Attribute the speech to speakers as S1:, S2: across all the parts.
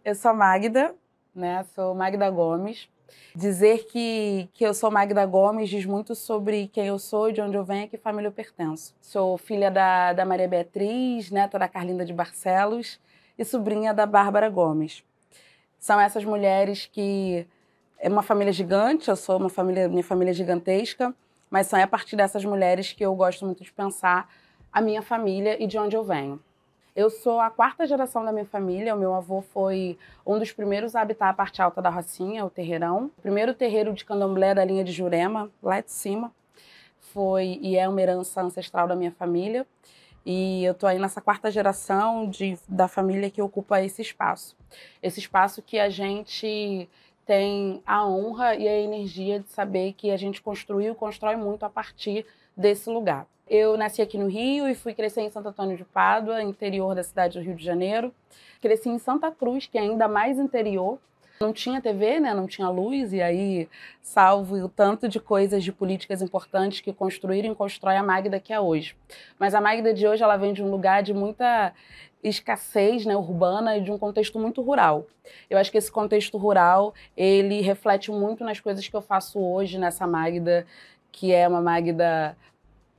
S1: eu sou a Magda, né? Sou Magda Gomes. Dizer que eu sou Magda Gomes diz muito sobre quem eu sou, de onde eu venho e que família eu pertenço. Sou filha da Maria Beatriz, neta da Carlinda de Barcelos e sobrinha da Bárbara Gomes. São essas mulheres que... É uma família gigante, minha família é gigantesca, mas são a partir dessas mulheres que eu gosto muito de pensar a minha família e de onde eu venho. Eu sou a quarta geração da minha família. O meu avô foi um dos primeiros a habitar a parte alta da Rocinha, o Terreirão. O primeiro terreiro de candomblé da linha de Jurema, lá de cima, foi e é uma herança ancestral da minha família. E eu tô aí nessa quarta geração da família que ocupa esse espaço. Esse espaço que a gente tem a honra e a energia de saber que a gente construiu e constrói muito a partir desse lugar. Eu nasci aqui no Rio e fui crescer em Santo Antônio de Pádua, interior da cidade do Rio de Janeiro. Cresci em Santa Cruz, que é ainda mais interior. Não tinha TV, né? Não tinha luz, e aí, salvo o tanto de coisas de políticas importantes que construíram e constrói a Magda que é hoje. Mas a Magda de hoje, ela vem de um lugar de muita escassez, né, urbana, e de um contexto muito rural. Eu acho que esse contexto rural, ele reflete muito nas coisas que eu faço hoje nessa Magda, que é uma Magda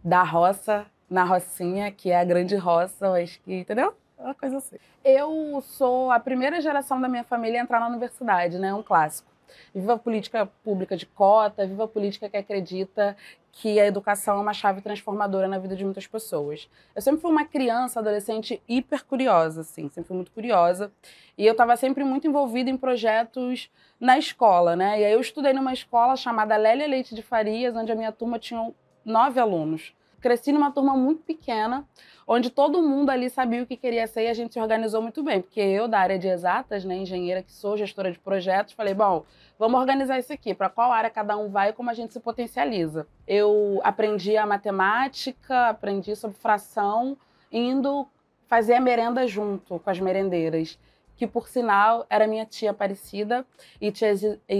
S1: da roça, na Rocinha, que é a grande roça, mas que, entendeu? Uma coisa assim. Eu sou a primeira geração da minha família a entrar na universidade, né? Um clássico. Viva a política pública de cota, viva a política que acredita que a educação é uma chave transformadora na vida de muitas pessoas. Eu sempre fui uma criança, adolescente hiper curiosa, assim, sempre fui muito curiosa. E eu estava sempre muito envolvida em projetos na escola, né? E aí eu estudei numa escola chamada Lélia Leite de Farias, onde a minha turma tinha 9 alunos. Cresci numa turma muito pequena, onde todo mundo ali sabia o que queria ser e a gente se organizou muito bem. Porque eu, da área de exatas, né, engenheira que sou, gestora de projetos, falei, bom, vamos organizar isso aqui, para qual área cada um vai e como a gente se potencializa. Eu aprendi a matemática, aprendi sobre fração, indo fazer a merenda junto com as merendeiras, que, por sinal, era minha tia Aparecida e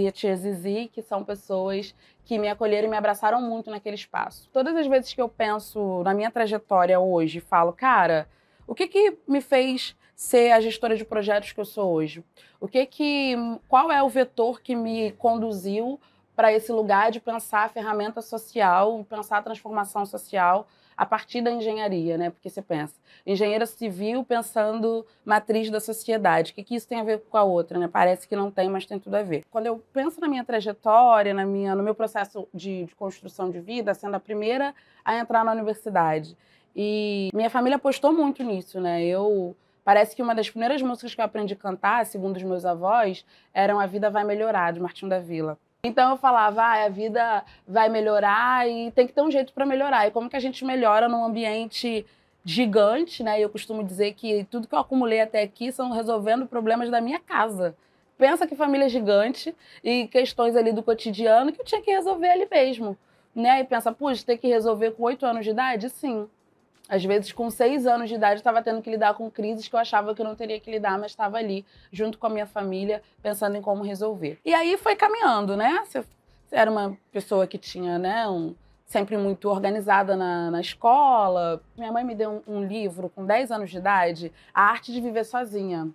S1: a tia Zizi, que são pessoas que me acolheram e me abraçaram muito naquele espaço. Todas as vezes que eu penso na minha trajetória hoje, falo, cara, o que me fez ser a gestora de projetos que eu sou hoje? Qual é o vetor que me conduziu para esse lugar de pensar a ferramenta social, pensar a transformação social a partir da engenharia, né? Porque você pensa, engenheira civil pensando matriz da sociedade. O que isso tem a ver com a outra, né? Parece que não tem, mas tem tudo a ver. Quando eu penso na minha trajetória, no meu processo de construção de vida, sendo a primeira a entrar na universidade. E minha família apostou muito nisso, né? Parece que uma das primeiras músicas que eu aprendi a cantar, segundo os meus avós, eram A Vida Vai Melhorar, de Martinho da Vila. Então eu falava, a vida vai melhorar e tem que ter um jeito para melhorar. E como que a gente melhora num ambiente gigante, né? E eu costumo dizer que tudo que eu acumulei até aqui são resolvendo problemas da minha casa. Pensa que família gigante e questões ali do cotidiano que eu tinha que resolver ali mesmo, né? E pensa, puxa, ter que resolver com 8 anos de idade? Sim. Às vezes, com 6 anos de idade, eu estava tendo que lidar com crises que eu achava que eu não teria que lidar, mas estava ali, junto com a minha família, pensando em como resolver. E aí foi caminhando, né? Você era uma pessoa que tinha, né, sempre muito organizada na escola. Minha mãe me deu um livro com 10 anos de idade, A Arte de Viver Sozinha,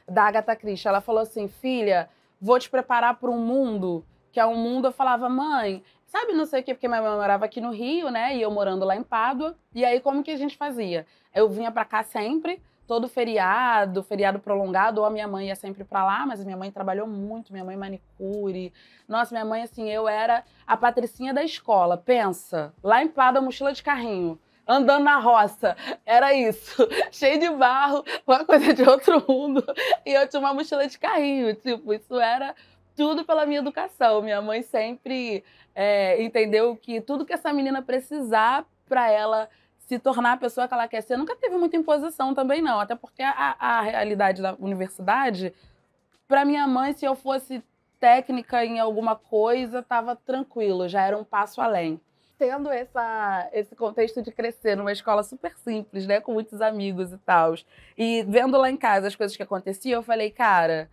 S1: da Agatha Christie. Ela falou assim, filha, vou te preparar para um mundo, que é um mundo... Eu falava, mãe... Sabe, não sei o quê, porque minha mãe morava aqui no Rio, né? E eu morando lá em Pádua. E aí, como que a gente fazia? Eu vinha pra cá sempre, todo feriado prolongado, ou a minha mãe ia sempre pra lá, mas a minha mãe trabalhou muito, minha mãe manicure. Nossa, minha mãe, assim, eu era a patricinha da escola. Pensa, lá em Pádua, mochila de carrinho, andando na roça. Era isso, cheio de barro, uma coisa de outro mundo. E eu tinha uma mochila de carrinho, tipo, isso era... tudo pela minha educação. Minha mãe sempre entendeu que tudo que essa menina precisar para ela se tornar a pessoa que ela quer ser, nunca teve muita imposição também, não. Até porque a realidade da universidade, para minha mãe, se eu fosse técnica em alguma coisa, estava tranquilo, já era um passo além. Tendo esse contexto de crescer numa escola super simples, né, com muitos amigos e tal, e vendo lá em casa as coisas que aconteciam, eu falei, cara...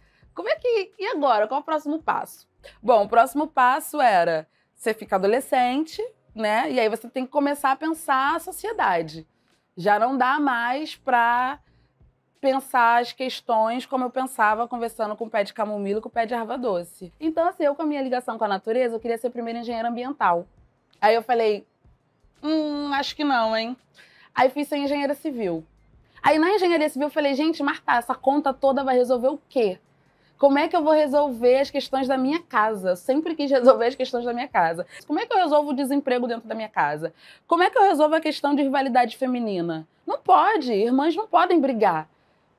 S1: E agora? Qual é o próximo passo? Bom, o próximo passo era você fica adolescente, né? E aí você tem que começar a pensar a sociedade. Já não dá mais para pensar as questões como eu pensava conversando com o pé de camomila e com o pé de erva doce. Então, assim, eu com a minha ligação com a natureza, eu queria ser primeiro engenheira ambiental. Aí eu falei, acho que não, hein? Aí fiz ser engenheira civil. Aí na engenharia civil eu falei, gente, Marta, essa conta toda vai resolver o quê? Como é que eu vou resolver as questões da minha casa? Eu sempre quis resolver as questões da minha casa. Como é que eu resolvo o desemprego dentro da minha casa? Como é que eu resolvo a questão de rivalidade feminina? Não pode, irmãs não podem brigar.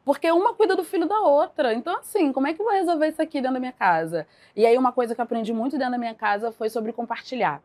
S1: Porque uma cuida do filho da outra. Então, assim, como é que eu vou resolver isso aqui dentro da minha casa? E aí, uma coisa que eu aprendi muito dentro da minha casa foi sobre compartilhar.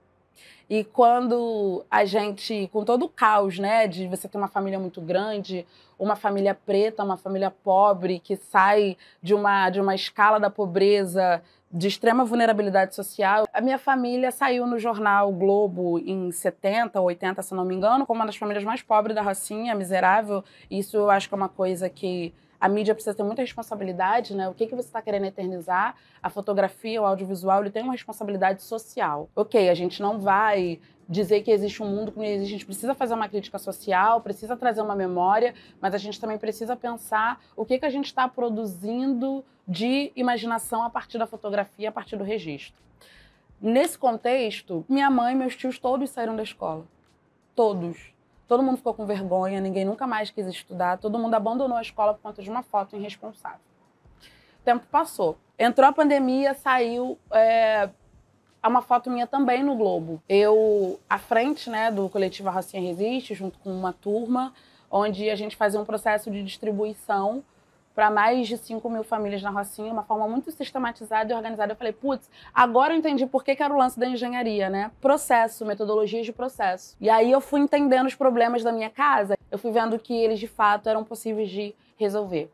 S1: E quando a gente, com todo o caos, né, de você ter uma família muito grande, uma família preta, uma família pobre, que sai de uma escala da pobreza, de extrema vulnerabilidade social. A minha família saiu no jornal Globo em 70 ou 80, se não me engano, como uma das famílias mais pobres da Rocinha, miserável. Isso eu acho que é uma coisa que a mídia precisa ter muita responsabilidade, né? O que você está querendo eternizar? A fotografia, o audiovisual, ele tem uma responsabilidade social. Ok, a gente não vai dizer que existe um mundo que não existe, a gente precisa fazer uma crítica social, precisa trazer uma memória, mas a gente também precisa pensar o que a gente está produzindo de imaginação a partir da fotografia, a partir do registro. Nesse contexto, minha mãe e meus tios todos saíram da escola. Todos. Todo mundo ficou com vergonha, ninguém nunca mais quis estudar, todo mundo abandonou a escola por conta de uma foto irresponsável. O tempo passou. Entrou a pandemia, saiu uma foto minha também no Globo. Eu, à frente, né, do coletivo A Rocinha Resiste, junto com uma turma, onde a gente fazia um processo de distribuição para mais de 5.000 famílias na Rocinha, uma forma muito sistematizada e organizada. Eu falei, putz, agora eu entendi por que era o lance da engenharia, né? Processo, metodologias de processo. E aí eu fui entendendo os problemas da minha casa, eu fui vendo que eles, de fato, eram possíveis de resolver.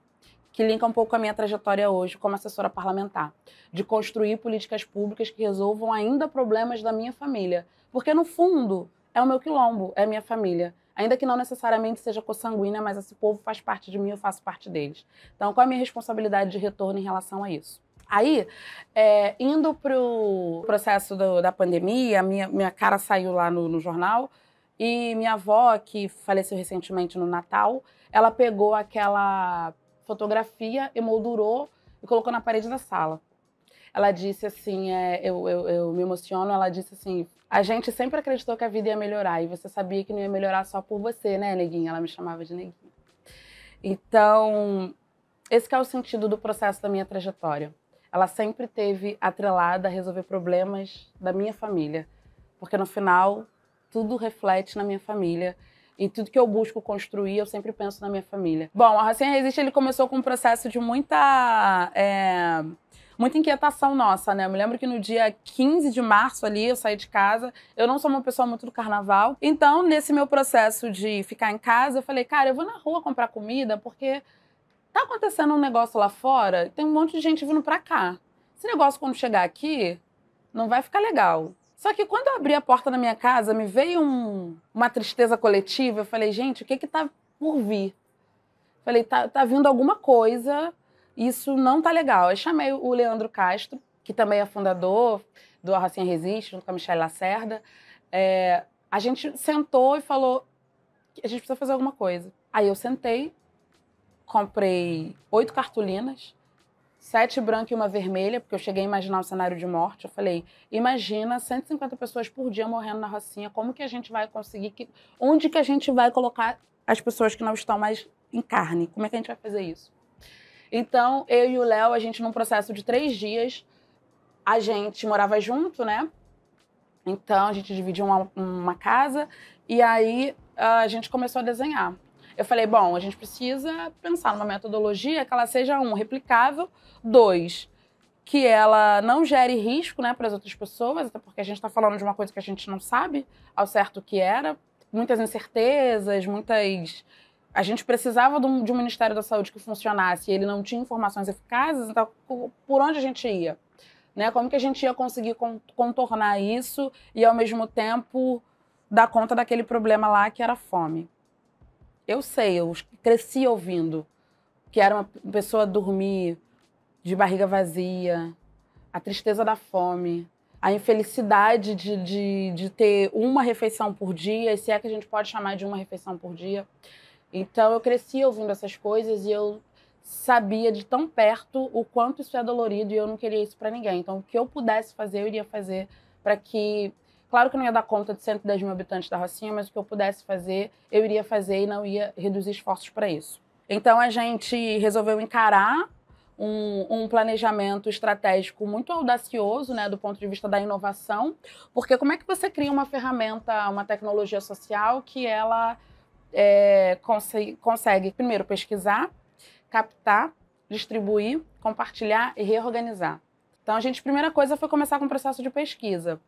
S1: Que linka um pouco com a minha trajetória hoje como assessora parlamentar, de construir políticas públicas que resolvam ainda problemas da minha família. Porque, no fundo, é o meu quilombo, é a minha família. Ainda que não necessariamente seja consanguínea, mas esse povo faz parte de mim, eu faço parte deles. Então, qual é a minha responsabilidade de retorno em relação a isso? Aí, indo para o processo da pandemia, minha cara saiu lá no jornal, e minha avó, que faleceu recentemente no Natal, ela pegou aquela fotografia, emoldurou e colocou na parede da sala. Ela disse assim, eu me emociono, ela disse assim, a gente sempre acreditou que a vida ia melhorar e você sabia que não ia melhorar só por você, né, neguinha? Ela me chamava de neguinha. Então, esse que é o sentido do processo da minha trajetória. Ela sempre teve atrelada a resolver problemas da minha família, porque no final tudo reflete na minha família. E tudo que eu busco construir, eu sempre penso na minha família. Bom, a Rocinha Resiste, ele começou com um processo de muita inquietação nossa, né? Eu me lembro que no dia 15 de março ali, eu saí de casa. Eu não sou uma pessoa muito do carnaval. Então, nesse meu processo de ficar em casa, eu falei, cara, eu vou na rua comprar comida, porque tá acontecendo um negócio lá fora, tem um monte de gente vindo pra cá. Esse negócio, quando chegar aqui, não vai ficar legal. Só que quando eu abri a porta da minha casa, me veio uma tristeza coletiva. Eu falei, gente, o que tá por vir? Falei, tá vindo alguma coisa, isso não tá legal. Aí chamei o Leandro Castro, que também é fundador do A Rocinha Resiste, junto com a Michelle Lacerda. A gente sentou e falou que a gente precisa fazer alguma coisa. Aí eu sentei, comprei 8 cartolinas, 7 brancas e uma vermelha, porque eu cheguei a imaginar um cenário de morte. Eu falei, imagina 150 pessoas por dia morrendo na Rocinha, como que a gente vai conseguir, onde que a gente vai colocar as pessoas que não estão mais em carne? Como é que a gente vai fazer isso? Então, eu e o Léo, a gente num processo de 3 dias, a gente morava junto, né? Então, a gente dividiu uma casa e aí a gente começou a desenhar. Eu falei, bom, a gente precisa pensar numa metodologia que ela seja, 1, replicável, 2, que ela não gere risco, né, para as outras pessoas, até porque a gente está falando de uma coisa que a gente não sabe ao certo o que era, muitas incertezas, a gente precisava de um Ministério da Saúde que funcionasse e ele não tinha informações eficazes, então por onde a gente ia? Né? Como que a gente ia conseguir contornar isso e, ao mesmo tempo, dar conta daquele problema lá que era a fome? Eu sei, eu cresci ouvindo que era uma pessoa dormir de barriga vazia, a tristeza da fome, a infelicidade de ter uma refeição por dia, e se é que a gente pode chamar de uma refeição por dia. Então eu cresci ouvindo essas coisas e eu sabia de tão perto o quanto isso é dolorido e eu não queria isso para ninguém. Então o que eu pudesse fazer, eu iria fazer para que... Claro que eu não ia dar conta de 110 mil habitantes da Rocinha, mas o que eu pudesse fazer, eu iria fazer e não ia reduzir esforços para isso. Então a gente resolveu encarar um planejamento estratégico muito audacioso, né, do ponto de vista da inovação, porque como é que você cria uma ferramenta, uma tecnologia social que ela consegue, primeiro, pesquisar, captar, distribuir, compartilhar e reorganizar. Então, a primeira coisa foi começar com o processo de pesquisa,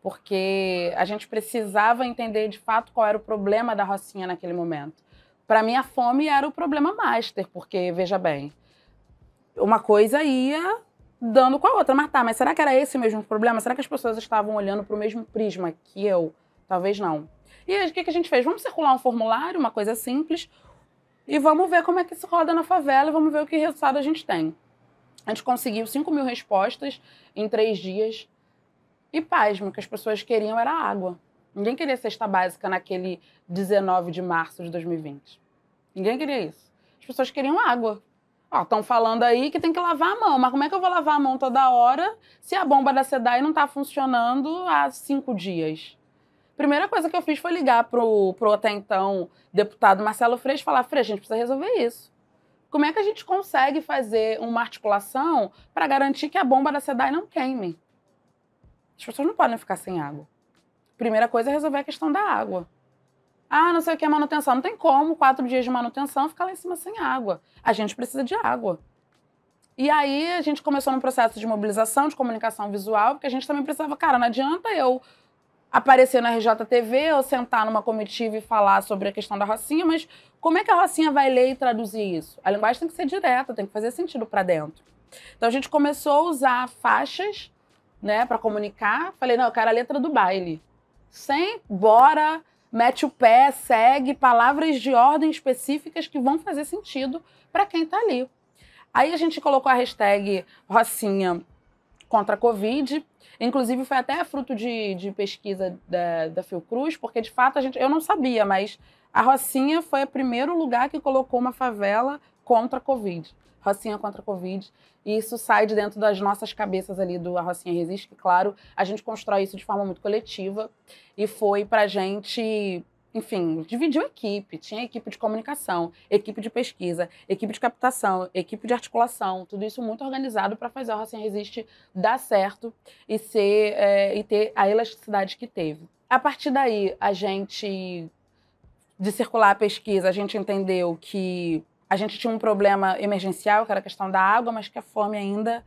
S1: porque a gente precisava entender, de fato, qual era o problema da Rocinha naquele momento. Para mim, a fome era o problema master, porque, veja bem, uma coisa ia dando com a outra. Mas tá, mas será que era esse mesmo problema? Será que as pessoas estavam olhando para o mesmo prisma que eu? Talvez não. E aí, o que a gente fez? Vamos circular um formulário, uma coisa simples, e vamos ver como é que isso roda na favela e vamos ver o que resultado a gente tem. A gente conseguiu 5 mil respostas em 3 dias. E pasmo, o que as pessoas queriam era água. Ninguém queria cesta básica naquele 19 de março de 2020. Ninguém queria isso. As pessoas queriam água. Estão falando aí que tem que lavar a mão. Mas como é que eu vou lavar a mão toda hora se a bomba da SEDAI não está funcionando há 5 dias? Primeira coisa que eu fiz foi ligar pro até então deputado Marcelo Freixo e falar: Freixo, a gente precisa resolver isso. Como é que a gente consegue fazer uma articulação para garantir que a bomba da SEDAI não queime? As pessoas não podem ficar sem água. Primeira coisa é resolver a questão da água. Não sei o que é manutenção. Não tem como 4 dias de manutenção ficar lá em cima sem água. A gente precisa de água. E aí a gente começou num processo de mobilização, de comunicação visual, porque a gente também precisava, cara, não adianta eu aparecer na RJTV ou sentar numa comitiva e falar sobre a questão da Rocinha, mas como é que a Rocinha vai ler e traduzir isso? A linguagem tem que ser direta, tem que fazer sentido para dentro. Então a gente começou a usar faixas, né, para comunicar. Falei, não, eu quero a letra do baile. Sem, bora, mete o pé, segue, palavras de ordem específicas que vão fazer sentido para quem está ali. Aí a gente colocou a hashtag Rocinha contra a Covid. Inclusive, foi até fruto de pesquisa da Fiocruz, porque, de fato, eu não sabia, mas a Rocinha foi o primeiro lugar que colocou uma favela contra a Covid. Rocinha contra a Covid. E isso sai de dentro das nossas cabeças ali do A Rocinha Resiste, que, claro, a gente constrói isso de forma muito coletiva. E foi pra gente, enfim, dividiu a equipe. Tinha equipe de comunicação, equipe de pesquisa, equipe de captação, equipe de articulação. Tudo isso muito organizado para fazer a Rocinha Resiste dar certo e ter a elasticidade que teve. A partir daí, de circular a pesquisa, a gente entendeu que a gente tinha um problema emergencial, que era a questão da água, mas que a fome ainda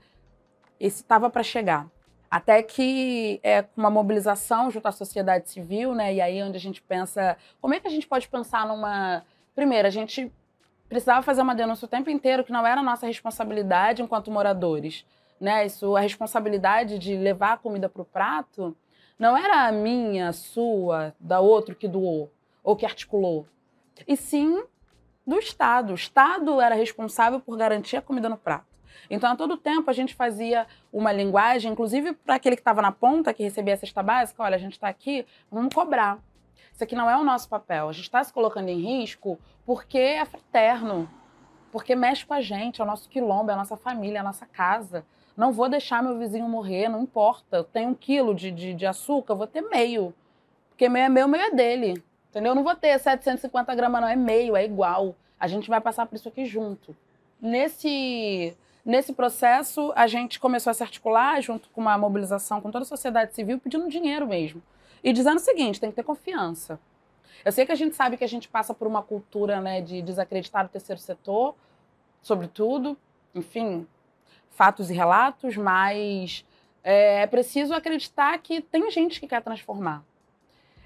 S1: estava para chegar. Até que, com uma mobilização junto à sociedade civil, né, e aí onde a gente pensa, como é que a gente pode pensar numa... Primeiro, a gente precisava fazer uma denúncia o tempo inteiro que não era nossa responsabilidade enquanto moradores, né? A responsabilidade de levar a comida para o prato não era a minha, a sua, da outro que doou ou que articulou, e sim do Estado. O Estado era responsável por garantir a comida no prato. Então, a todo tempo, a gente fazia uma linguagem, inclusive para aquele que estava na ponta, que recebia a cesta básica: olha, a gente está aqui, vamos cobrar. Isso aqui não é o nosso papel. A gente está se colocando em risco porque é fraterno, porque mexe com a gente, é o nosso quilombo, é a nossa família, é a nossa casa. Não vou deixar meu vizinho morrer, não importa. Eu tenho 1 quilo de açúcar, eu vou ter meio. Porque meio é meu, meio é dele. Entendeu? Eu não vou ter 750 gramas, não. É meio, é igual. A gente vai passar por isso aqui junto. Nesse processo, a gente começou a se articular junto com uma mobilização com toda a sociedade civil, pedindo dinheiro mesmo. E dizendo o seguinte: tem que ter confiança. Eu sei que a gente sabe que a gente passa por uma cultura, né, de desacreditar o terceiro setor, sobretudo, enfim, fatos e relatos, mas é preciso acreditar que tem gente que quer transformar.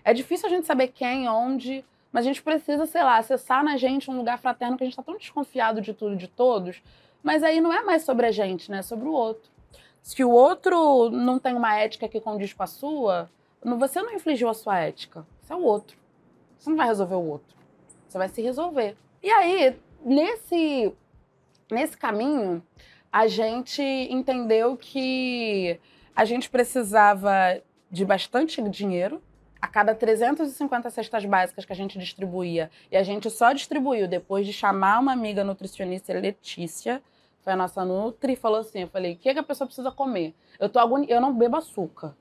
S1: É difícil a gente saber quem, onde, mas a gente precisa, sei lá, acessar na gente um lugar fraterno, que a gente está tão desconfiado de tudo e de todos, mas aí não é mais sobre a gente, né? É sobre o outro. Se o outro não tem uma ética que condiz com a sua, você não infligiu a sua ética, isso é o outro. Você não vai resolver o outro, você vai se resolver. E aí, nesse caminho, a gente entendeu que a gente precisava de bastante dinheiro, A cada 350 cestas básicas que a gente distribuía, e a gente só distribuiu depois de chamar uma amiga nutricionista, Letícia, foi a nossa nutri, e falou assim, eu falei, o que a pessoa precisa comer? Eu não bebo açúcar,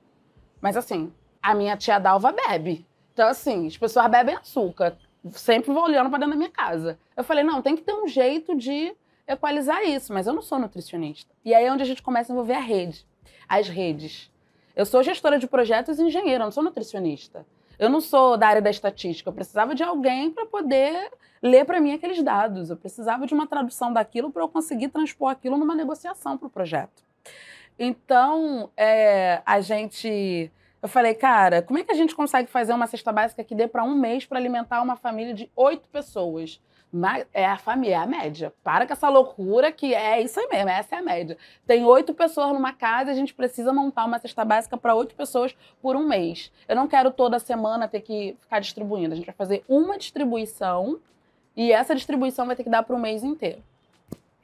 S1: mas assim, a minha tia Dalva bebe. Então assim, as pessoas bebem açúcar, sempre vou olhando para dentro da minha casa. Eu falei, não, tem que ter um jeito de equalizar isso, mas eu não sou nutricionista. E aí é onde a gente começa a envolver as redes. Eu sou gestora de projetos e engenheira, eu não sou nutricionista. Eu não sou da área da estatística, eu precisava de alguém para poder ler para mim aqueles dados. Eu precisava de uma tradução daquilo para eu conseguir transpor aquilo numa negociação para o projeto. Então, eu falei, cara, como é que a gente consegue fazer uma cesta básica que dê para um mês para alimentar uma família de 8 pessoas? É a média. Para com essa loucura que é isso aí mesmo, essa é a média. Tem 8 pessoas numa casa e a gente precisa montar uma cesta básica para 8 pessoas por um mês. Eu não quero toda semana ter que ficar distribuindo. A gente vai fazer uma distribuição e essa distribuição vai ter que dar para o mês inteiro.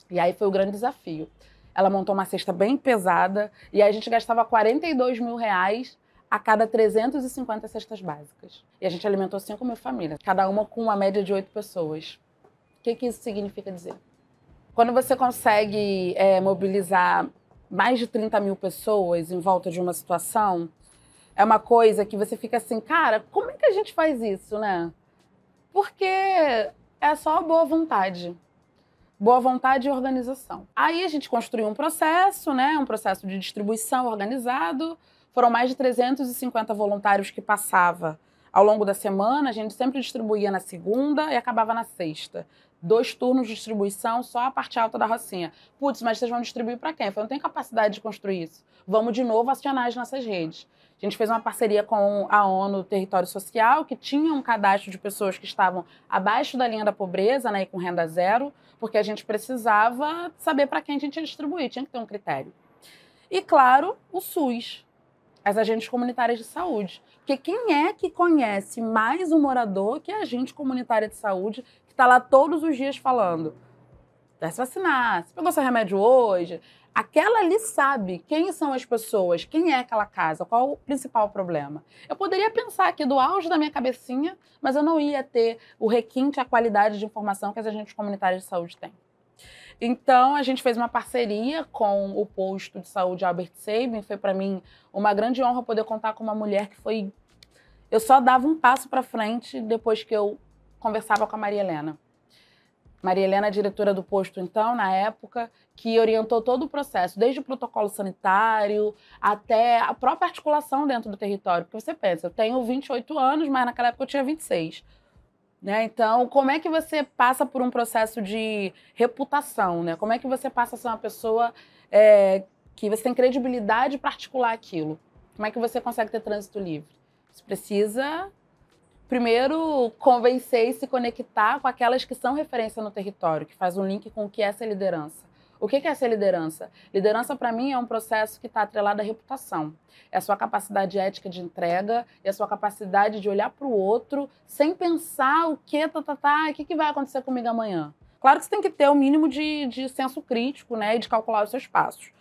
S1: E aí foi o grande desafio. Ela montou uma cesta bem pesada e aí a gente gastava 42 mil reais a cada 350 cestas básicas. E a gente alimentou 5 mil famílias, cada uma com uma média de 8 pessoas. O que isso significa dizer? Quando você consegue mobilizar mais de 30 mil pessoas em volta de uma situação, é uma coisa que você fica assim, cara, como é que a gente faz isso, né? Porque é só boa vontade. Boa vontade e organização. Aí a gente construiu um processo, né? Um processo de distribuição organizado. Foram mais de 350 voluntários que passava ao longo da semana. A gente sempre distribuía na segunda e acabava na sexta. 2 turnos de distribuição, só a parte alta da Rocinha. Putz, mas vocês vão distribuir para quem? Eu falei, não tenho capacidade de construir isso. Vamos de novo acionar as nossas redes. A gente fez uma parceria com a ONU Território Social, que tinha um cadastro de pessoas que estavam abaixo da linha da pobreza, né, e com renda zero, porque a gente precisava saber para quem a gente ia distribuir, tinha que ter um critério. E, claro, o SUS, as agentes comunitárias de saúde. Porque quem é que conhece mais o morador que a agente comunitária de saúde que está lá todos os dias falando? Vai se vacinar, você pegou seu remédio hoje? Aquela ali sabe quem são as pessoas, quem é aquela casa, qual o principal problema. Eu poderia pensar aqui do auge da minha cabecinha, mas eu não ia ter o requinte, a qualidade de informação que as agentes comunitárias de saúde têm. Então, a gente fez uma parceria com o posto de saúde Albert Sabin. Foi para mim uma grande honra poder contar com uma mulher que foi... Eu só dava um passo para frente depois que eu conversava com a Maria Helena. Maria Helena, diretora do posto, então, na época, que orientou todo o processo, desde o protocolo sanitário até a própria articulação dentro do território. Porque você pensa, eu tenho 28 anos, mas naquela época eu tinha 26. Né? Então, como é que você passa por um processo de reputação? Né? Como é que você passa a ser uma pessoa que você tem credibilidade para articular aquilo? Como é que você consegue ter trânsito livre? Você precisa, primeiro, convencer e se conectar com aquelas que são referência no território, que faz um link com o que é essa liderança. O que é essa liderança? Liderança, para mim, é um processo que está atrelado à reputação. É a sua capacidade ética de entrega, é a sua capacidade de olhar para o outro sem pensar o que vai acontecer comigo amanhã. Claro que você tem que ter o mínimo de senso crítico, né, e de calcular os seus passos.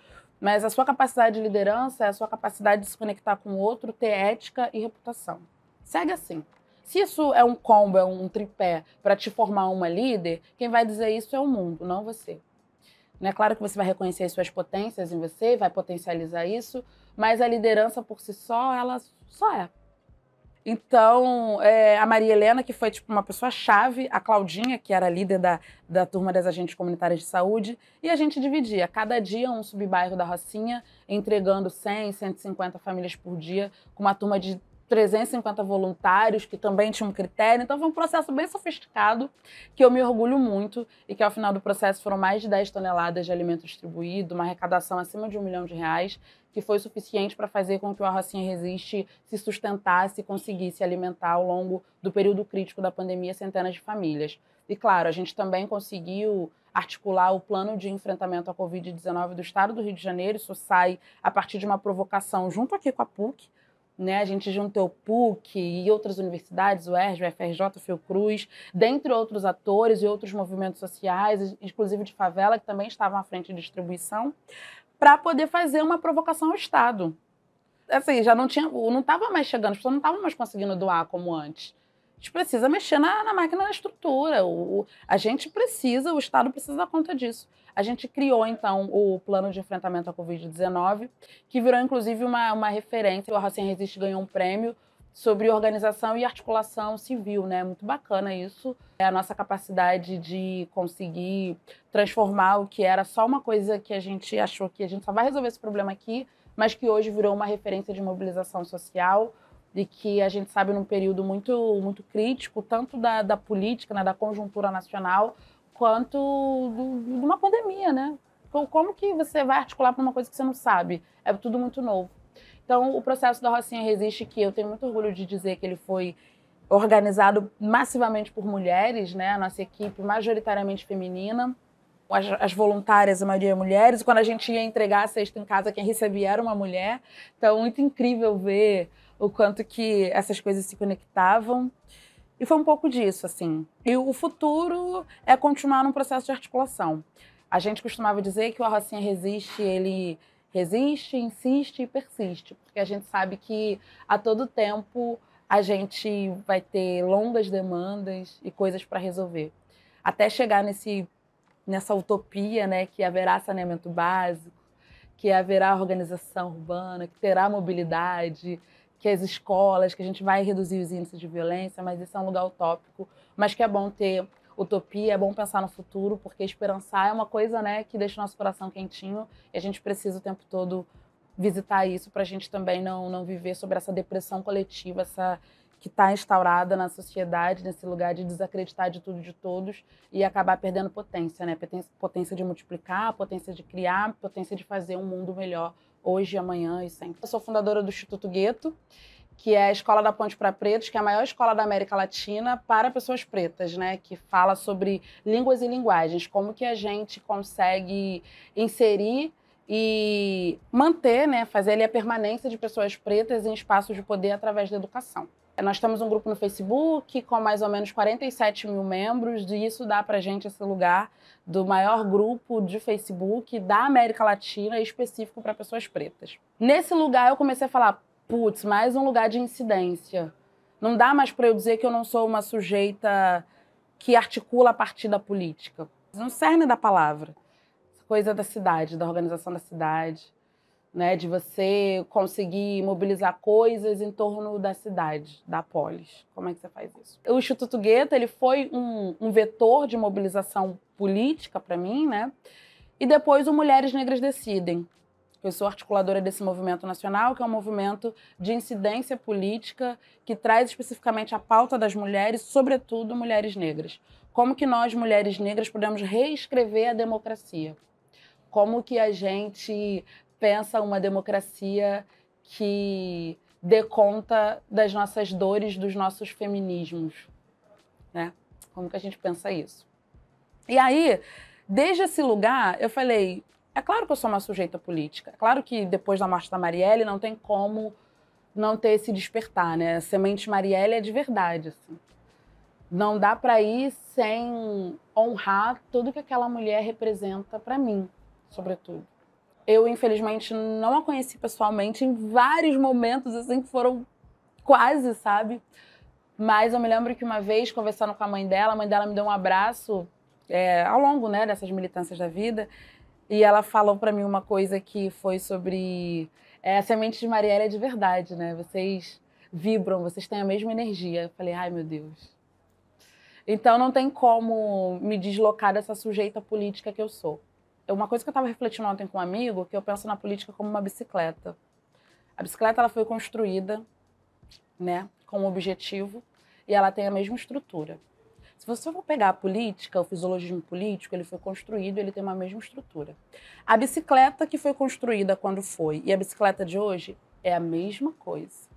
S1: Mas a sua capacidade de liderança é a sua capacidade de se conectar com o outro, ter ética e reputação. Segue assim. Se isso é um combo, é um tripé para te formar uma líder, quem vai dizer isso é o mundo, não você. É claro que você vai reconhecer as suas potências em você, vai potencializar isso, mas a liderança por si só, ela só é. Então, a Maria Helena, que foi tipo uma pessoa-chave, a Claudinha, que era líder da turma das agentes comunitárias de saúde, e a gente dividia, cada dia um subbairro da Rocinha, entregando 100, 150 famílias por dia, com uma turma de 350 voluntários, que também tinham um critério. Então, foi um processo bem sofisticado, que eu me orgulho muito, e que ao final do processo foram mais de 10 toneladas de alimento distribuído, uma arrecadação acima de R$1 milhão, que foi suficiente para fazer com que o Rocinha Resiste se sustentasse e conseguisse alimentar ao longo do período crítico da pandemia centenas de famílias. E, claro, a gente também conseguiu articular o plano de enfrentamento à Covid-19 do Estado do Rio de Janeiro. Isso sai a partir de uma provocação junto aqui com a PUC, né? A gente juntou o PUC e outras universidades, o UERJ, o FRJ, o Fiocruz, dentre outros atores e outros movimentos sociais, inclusive de favela, que também estavam à frente de distribuição, para poder fazer uma provocação ao Estado. assim, já não tinha, não estava mais chegando, as pessoas não estavam mais conseguindo doar como antes. A gente precisa mexer na máquina da estrutura. A gente precisa, o Estado precisa dar conta disso. A gente criou, então, o Plano de Enfrentamento à Covid-19, que virou, inclusive, uma referência. O Rocinha Resiste ganhou um prêmio sobre organização e articulação civil, né? Muito bacana isso. É a nossa capacidade de conseguir transformar o que era só uma coisa que a gente achou que a gente só vai resolver esse problema aqui, mas que hoje virou uma referência de mobilização social, e que a gente sabe num período muito crítico, tanto da política, né, da conjuntura nacional, quanto de uma pandemia, né? Como que você vai articular para uma coisa que você não sabe? É tudo muito novo. Então, o processo da Rocinha Resiste, que eu tenho muito orgulho de dizer que ele foi organizado massivamente por mulheres, né? A nossa equipe majoritariamente feminina, as voluntárias, a maioria mulheres. Quando a gente ia entregar a cesta em casa, quem recebia era uma mulher. Então, muito incrível ver o quanto que essas coisas se conectavam. E foi um pouco disso, assim. E o futuro é continuar num processo de articulação. A gente costumava dizer que o Rocinha Resiste, ele resiste, insiste e persiste, porque a gente sabe que a todo tempo a gente vai ter longas demandas e coisas para resolver. Até chegar nessa utopia, né, que haverá saneamento básico, que haverá organização urbana, que terá mobilidade, que as escolas, que a gente vai reduzir os índices de violência, mas isso é um lugar utópico, mas que é bom ter utopia, é bom pensar no futuro, porque esperançar é uma coisa, né, que deixa o nosso coração quentinho, e a gente precisa o tempo todo visitar isso para a gente também não viver sobre essa depressão coletiva, essa que está instaurada na sociedade, nesse lugar de desacreditar de tudo e de todos e acabar perdendo potência, né? Potência de multiplicar, potência de criar, potência de fazer um mundo melhor hoje, amanhã e sempre. Eu sou fundadora do Instituto Gueto, que é a Escola da Ponte para Pretos, que é a maior escola da América Latina para pessoas pretas, né? Que fala sobre línguas e linguagens, como que a gente consegue inserir e manter, né, fazer ali a permanência de pessoas pretas em espaços de poder através da educação. Nós temos um grupo no Facebook com mais ou menos 47 mil membros, e isso dá para a gente esse lugar do maior grupo de Facebook da América Latina, específico para pessoas pretas. Nesse lugar eu comecei a falar, putz, mais um lugar de incidência. Não dá mais para eu dizer que eu não sou uma sujeita que articula a partir da política. No cerne da palavra. Coisa da cidade, da organização da cidade, né, de você conseguir mobilizar coisas em torno da cidade, da polis. Como é que você faz isso? O Instituto Gueto, ele foi um vetor de mobilização política para mim, né? E depois o Mulheres Negras Decidem. Eu sou articuladora desse movimento nacional, que é um movimento de incidência política que traz especificamente a pauta das mulheres, sobretudo mulheres negras. Como que nós, mulheres negras, podemos reescrever a democracia? Como que a gente pensa uma democracia que dê conta das nossas dores, dos nossos feminismos, né? Como que a gente pensa isso? E aí, desde esse lugar, eu falei, é claro que eu sou uma sujeita política, é claro que depois da morte da Marielle não tem como não ter esse despertar, né? A semente Marielle é de verdade, assim. Não dá para ir sem honrar tudo que aquela mulher representa para mim, sobretudo. Eu, infelizmente, não a conheci pessoalmente em vários momentos, assim, que foram quase, sabe? Mas eu me lembro que uma vez, conversando com a mãe dela me deu um abraço ao longo, né, dessas militâncias da vida, e ela falou para mim uma coisa que foi sobre a semente de Marielle é de verdade, né? Vocês vibram, vocês têm a mesma energia. Eu falei, ai, meu Deus. Então não tem como me deslocar dessa sujeita política que eu sou. Uma coisa que eu estava refletindo ontem com um amigo, que eu penso na política como uma bicicleta. A bicicleta ela foi construída, né, com um objetivo, e ela tem a mesma estrutura. Se você for pegar a política, o fisiologismo político, ele foi construído, ele tem uma mesma estrutura. A bicicleta que foi construída quando foi e a bicicleta de hoje é a mesma coisa.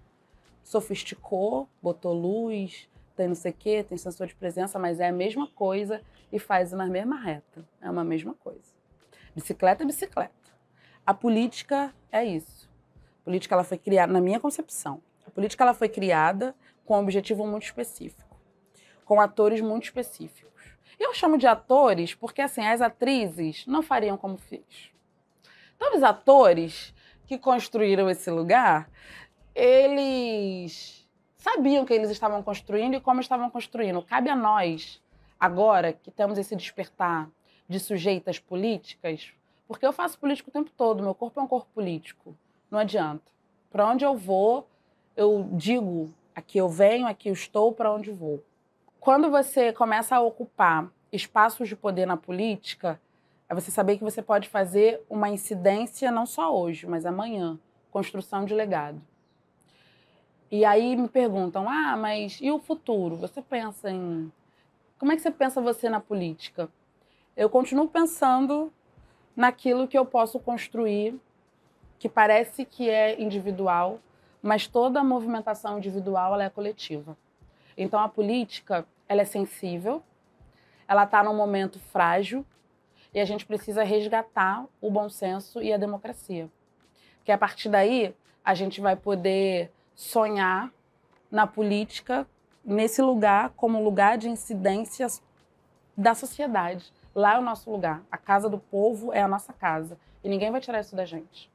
S1: Sofisticou, botou luz, tem não sei o quê, tem sensor de presença, mas é a mesma coisa e faz na mesma reta. É uma mesma coisa. Bicicleta é bicicleta. A política é isso. A política ela foi criada, na minha concepção, a política ela foi criada com um objetivo muito específico, com atores muito específicos. E eu chamo de atores porque, assim, as atrizes não fariam como fiz. Então, os atores que construíram esse lugar, eles sabiam que eles estavam construindo e como estavam construindo. Cabe a nós, agora que temos esse despertar de sujeitas políticas, porque eu faço política o tempo todo, meu corpo é um corpo político, não adianta. Para onde eu vou, eu digo, aqui eu venho, aqui eu estou, para onde vou. Quando você começa a ocupar espaços de poder na política, é você saber que você pode fazer uma incidência não só hoje, mas amanhã, construção de legado. E aí me perguntam, mas e o futuro? Você pensa em... Como é que você pensa você na política? Eu continuo pensando naquilo que eu posso construir, que parece que é individual, mas toda a movimentação individual ela é coletiva. Então a política ela é sensível, ela está num momento frágil e a gente precisa resgatar o bom senso e a democracia. Porque a partir daí a gente vai poder sonhar na política, nesse lugar, como lugar de incidências da sociedade. Lá é o nosso lugar. A casa do povo é a nossa casa. E ninguém vai tirar isso da gente.